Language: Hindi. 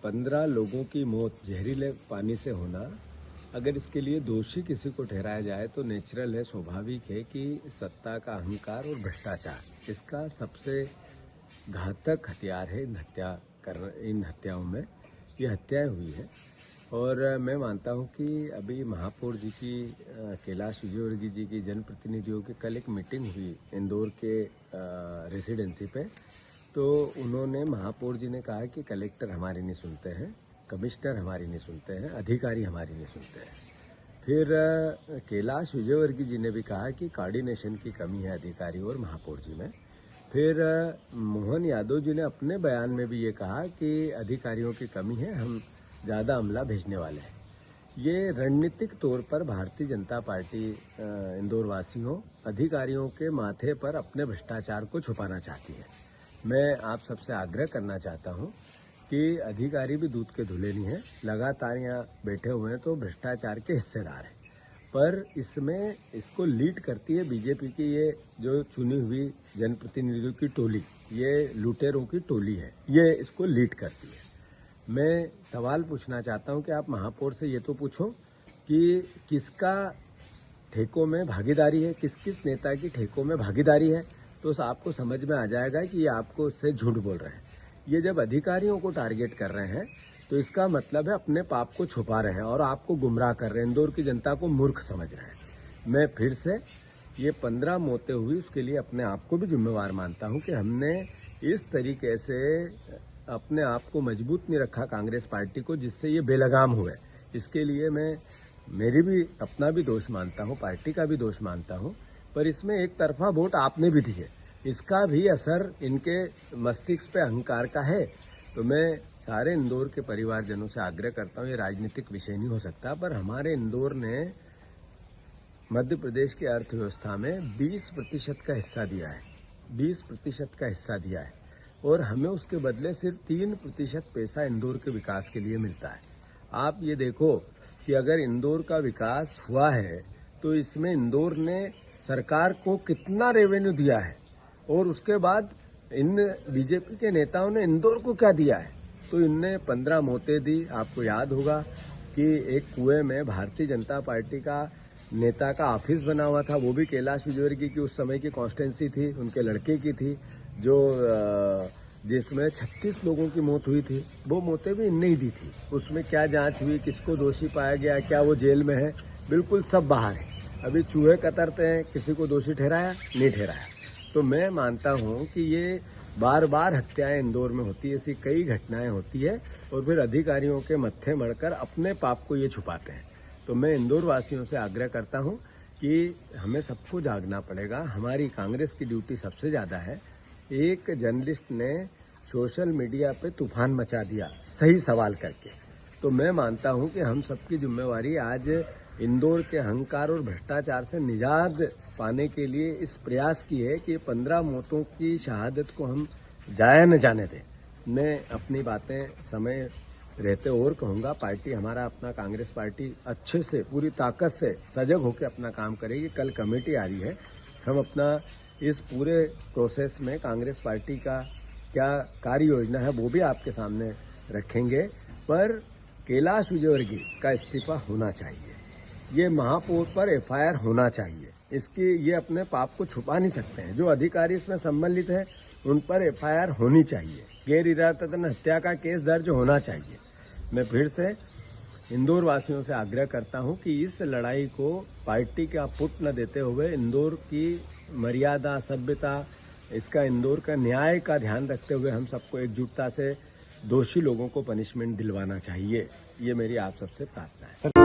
15 लोगों की मौत जहरीले पानी से होना, अगर इसके लिए दोषी किसी को ठहराया जाए तो नेचुरल है, स्वाभाविक है कि सत्ता का अहंकार और भ्रष्टाचार इसका सबसे घातक हथियार है। इन हत्याओं में ये हत्याएं हुई है। और मैं मानता हूं कि अभी महापौर जी की कैलाश विजयवर्गीय जी की जनप्रतिनिधियों की कल एक मीटिंग हुई इंदौर के रेसिडेंसी पे, तो उन्होंने महापौर जी ने कहा कि कलेक्टर हमारी नहीं सुनते हैं, कमिश्नर हमारी नहीं सुनते हैं, अधिकारी हमारी नहीं सुनते हैं। फिर कैलाश विजयवर्गीय जी ने भी कहा कि कोऑर्डिनेशन की कमी है अधिकारी और महापौर जी में। फिर मोहन यादव जी ने अपने बयान में भी ये कहा कि अधिकारियों की कमी है, हम ज़्यादा अमला भेजने वाले हैं। ये रणनीतिक तौर पर भारतीय जनता पार्टी इंदौर वासियों, अधिकारियों के माथे पर अपने भ्रष्टाचार को छुपाना चाहती है। मैं आप सबसे आग्रह करना चाहता हूं कि अधिकारी भी दूध के धुले नहीं हैं, लगातार यहाँ बैठे हुए हैं तो भ्रष्टाचार के हिस्सेदार हैं। पर इसमें इसको लीड करती है बीजेपी की ये जो चुनी हुई जनप्रतिनिधियों की टोली, ये लुटेरों की टोली है, ये इसको लीड करती है। मैं सवाल पूछना चाहता हूं कि आप महापौर से ये तो पूछो कि किसका ठेकों में भागीदारी है, किस किस नेता की ठेकों में भागीदारी है, तो आपको समझ में आ जाएगा कि ये आपको उससे झूठ बोल रहे हैं। ये जब अधिकारियों को टारगेट कर रहे हैं तो इसका मतलब है अपने पाप को छुपा रहे हैं और आपको गुमराह कर रहे हैं, इंदौर की जनता को मूर्ख समझ रहे हैं। मैं फिर से ये 15 मौतें हुई उसके लिए अपने आप को भी जिम्मेवार मानता हूं कि हमने इस तरीके से अपने आप को मजबूत नहीं रखा कांग्रेस पार्टी को, जिससे ये बेलगाम हुए। इसके लिए मैं मेरी भी अपना भी दोष मानता हूं, पार्टी का भी दोष मानता हूं, पर इसमें एक तरफा वोट आपने भी दिए, इसका भी असर इनके मस्तिष्क पे अहंकार का है। तो मैं सारे इंदौर के परिवारजनों से आग्रह करता हूं, ये राजनीतिक विषय नहीं हो सकता, पर हमारे इंदौर ने मध्य प्रदेश की अर्थव्यवस्था में 20% का हिस्सा दिया है, 20% का हिस्सा दिया है, और हमें उसके बदले सिर्फ 3% पैसा इंदौर के विकास के लिए मिलता है। आप ये देखो कि अगर इंदौर का विकास हुआ है तो इसमें इंदौर ने सरकार को कितना रेवेन्यू दिया है, और उसके बाद इन बीजेपी के नेताओं ने इंदौर को क्या दिया है। तो इनने 15 मौतें दी। आपको याद होगा कि एक कुएं में भारतीय जनता पार्टी का नेता का ऑफिस बना हुआ था, वो भी कैलाश विजयवर्गीय की उस समय की कॉन्स्टिट्यूंसी थी, उनके लड़के की थी, जो जिसमें 36 लोगों की मौत हुई थी। वो मौतें भी इनने ही दी थी। उसमें क्या जांच हुई, किसको दोषी पाया गया, क्या वो जेल में है, बिल्कुल सब बाहर है। अभी चूहे कतरते हैं, किसी को दोषी ठहराया नहीं ठहराया। तो मैं मानता हूं कि ये बार बार हत्याएं इंदौर में होती है, ऐसी कई घटनाएं होती है, और फिर अधिकारियों के मत्थे मढ़कर अपने पाप को ये छुपाते हैं। तो मैं इंदौर वासियों से आग्रह करता हूं कि हमें सबको जागना पड़ेगा। हमारी कांग्रेस की ड्यूटी सबसे ज्यादा है। एक जर्नलिस्ट ने सोशल मीडिया पे तूफान मचा दिया सही सवाल करके, तो मैं मानता हूं कि हम सबकी जिम्मेवारी आज इंदौर के अहंकार और भ्रष्टाचार से निजात पाने के लिए इस प्रयास की है कि 15 मौतों की शहादत को हम जाया न जाने दें। मैं अपनी बातें समय रहते और कहूंगा, पार्टी हमारा अपना कांग्रेस पार्टी अच्छे से पूरी ताकत से सजग होकर अपना काम करेगी। कल कमेटी आ रही है, हम अपना इस पूरे प्रोसेस में कांग्रेस पार्टी का क्या कार्य योजना है वो भी आपके सामने रखेंगे। पर कैलाश विजयवर्गीय का इस्तीफा होना चाहिए, ये महापौर पर FIR होना चाहिए। इसकी ये अपने पाप को छुपा नहीं सकते हैं। जो अधिकारी इसमें सम्मिलित है उन पर FIR होनी चाहिए, गैर इरादतन हत्या का केस दर्ज होना चाहिए। मैं फिर से इंदौर वासियों से आग्रह करता हूं कि इस लड़ाई को पार्टी का पुट न देते हुए इंदौर की मर्यादा, सभ्यता, इसका इंदौर का न्याय का ध्यान रखते हुए हम सबको एकजुटता से दोषी लोगों को पनिशमेंट दिलवाना चाहिए। ये मेरी आप सबसे प्रार्थना है।